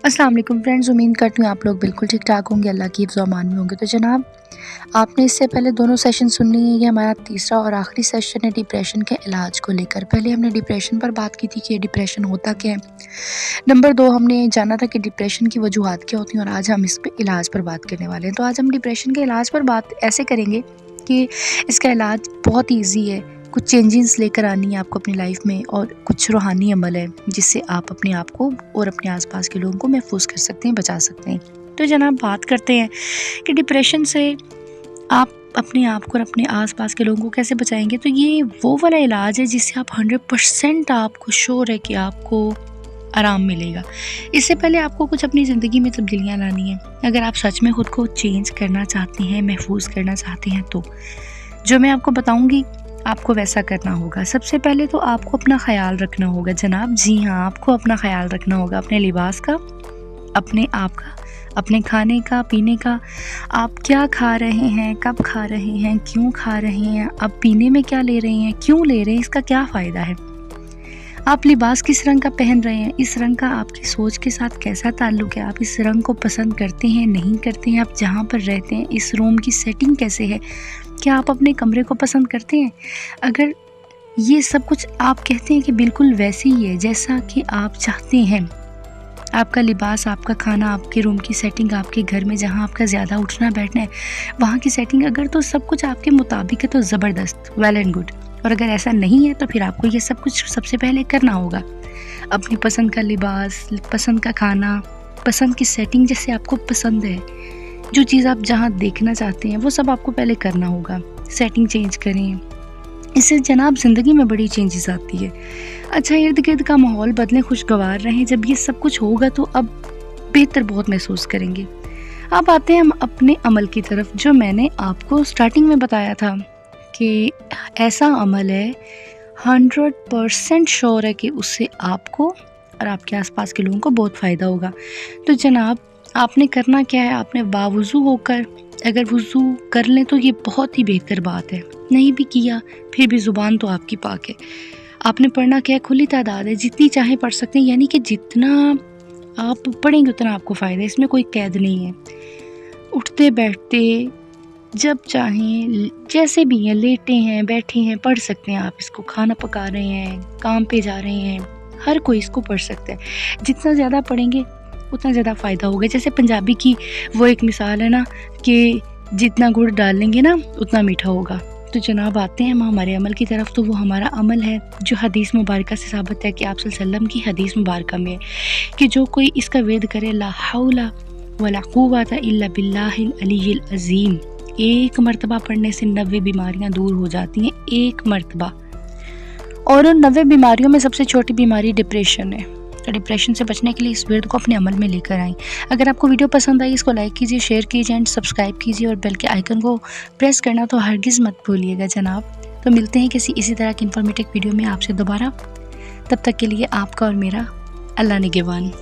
अस्सलाम वालेकुम फ्रेंड्स, उम्मीद करती हूँ आप लोग बिल्कुल ठीक ठाक होंगे, अल्लाह की हिफ्ज़ व अमान में होंगे। तो जनाब, आपने इससे पहले दोनों सेशन सुन लिए हैं। ये हमारा तीसरा और आखिरी सेशन है डिप्रेशन के इलाज को लेकर। पहले हमने डिप्रेशन पर बात की थी कि डिप्रेशन होता क्या है। नंबर 2 हमने जाना था कि डिप्रेशन की वजूहात क्या होती हैं, और आज हम इस पे इलाज पर बात करने वाले हैं। तो आज हम डिप्रेशन के इलाज पर बात ऐसे करेंगे कि इसका इलाज बहुत ईजी है। कुछ चेंजेस लेकर आनी है आपको अपनी लाइफ में, और कुछ रूहानी अमल है जिससे आप अपने आप को और अपने आसपास के लोगों को महफूज कर सकते हैं, बचा सकते हैं। तो जनाब, बात करते हैं कि डिप्रेशन से आप अपने आप को और अपने आसपास के लोगों को कैसे बचाएंगे। तो ये वो वाला इलाज है जिससे आप 100% आपको श्योर है कि आपको आराम मिलेगा। इससे पहले आपको कुछ अपनी ज़िंदगी में तब्दीलियाँ लानी है। अगर आप सच में ख़ुद को चेंज करना चाहते हैं, महफूज करना चाहते हैं, तो जो मैं आपको बताऊँगी आपको वैसा करना होगा। सबसे पहले तो आपको अपना ख्याल रखना होगा जनाब। जी हाँ, आपको अपना ख्याल रखना होगा, अपने लिबास का, अपने आप का, अपने खाने का, पीने का। आप क्या खा रहे हैं, कब खा रहे हैं, क्यों खा रहे हैं, अब पीने में क्या ले रहे हैं, क्यों ले रहे हैं, इसका क्या फ़ायदा है। आप लिबास किस रंग का पहन रहे हैं, इस रंग का आपकी सोच के साथ कैसा ताल्लुक़ है। आप इस रंग को पसंद करते हैं, नहीं करते हैं। आप जहाँ पर रहते हैं इस रूम की सेटिंग कैसे है, क्या आप अपने कमरे को पसंद करते हैं। अगर ये सब कुछ आप कहते हैं कि बिल्कुल वैसे ही है जैसा कि आप चाहते हैं, आपका लिबास, आपका खाना, आपके रूम की सेटिंग, आपके घर में जहाँ आपका ज़्यादा उठना बैठना है वहाँ की सेटिंग, अगर तो सब कुछ आपके मुताबिक है तो ज़बरदस्त, वेल एंड गुड। और अगर ऐसा नहीं है तो फिर आपको ये सब कुछ सबसे पहले करना होगा। अपनी पसंद का लिबास, पसंद का खाना, पसंद की सेटिंग जैसे आपको पसंद है, जो चीज़ आप जहाँ देखना चाहते हैं वो सब आपको पहले करना होगा। सेटिंग चेंज करें, इससे जनाब ज़िंदगी में बड़ी चेंजेस आती है। अच्छा, इर्द गिर्द का माहौल बदलें, खुशगवार रहें। जब ये सब कुछ होगा तो अब बेहतर बहुत महसूस करेंगे। अब आते हैं हम अपने अमल की तरफ, जो मैंने आपको स्टार्टिंग में बताया था कि ऐसा अमल है 100% श्योर है कि उससे आपको और आपके आसपास के लोगों को बहुत फ़ायदा होगा। तो जनाब, आपने करना क्या है, आपने बावुज़ू होकर, अगर वुज़ू कर लें तो ये बहुत ही बेहतर बात है, नहीं भी किया फिर भी ज़ुबान तो आपकी पाक है। आपने पढ़ना क्या है, खुली तादाद है, जितनी चाहे पढ़ सकते हैं, यानी कि जितना आप पढ़ेंगे उतना आपको फ़ायदा है। इसमें कोई कैद नहीं है। उठते बैठते जब चाहें, जैसे भी हैं, लेटे हैं, बैठे हैं, पढ़ सकते हैं आप इसको। खाना पका रहे हैं, काम पे जा रहे हैं, हर कोई इसको पढ़ सकता है। जितना ज़्यादा पढ़ेंगे उतना ज़्यादा फ़ायदा होगा। जैसे पंजाबी की वो एक मिसाल है ना कि जितना गुड़ डालेंगे ना उतना मीठा होगा। तो जनाब, आते हैं हम हमारे अमल की तरफ। तो वो हमारा अमल है जो हदीस मुबारका से साबित है कि आप सल्लल्लाहु अलैहि वसल्लम की हदीस मुबारका में कि जो कोई इसका वेद करे, ला हौला वला कुव्वता इल्ला बिल्लाहिल अलीय्यिल अज़ीम, एक मरतबा पढ़ने से 90 बीमारियां दूर हो जाती हैं। एक मरतबा। और उन 90 बीमारियों में सबसे छोटी बीमारी डिप्रेशन है। तो डिप्रेशन से बचने के लिए इस विर्द को अपने अमल में लेकर आएँ। अगर आपको वीडियो पसंद आई, इसको लाइक कीजिए, शेयर कीजिए एंड सब्सक्राइब कीजिए, और बेल के आइकन को प्रेस करना तो हरगिज़ मत भूलिएगा जनाब। तो मिलते हैं किसी इसी तरह की इन्फॉर्मेटिव वीडियो में आपसे दोबारा। तब तक के लिए आपका और मेरा अल्लाह निगहबान।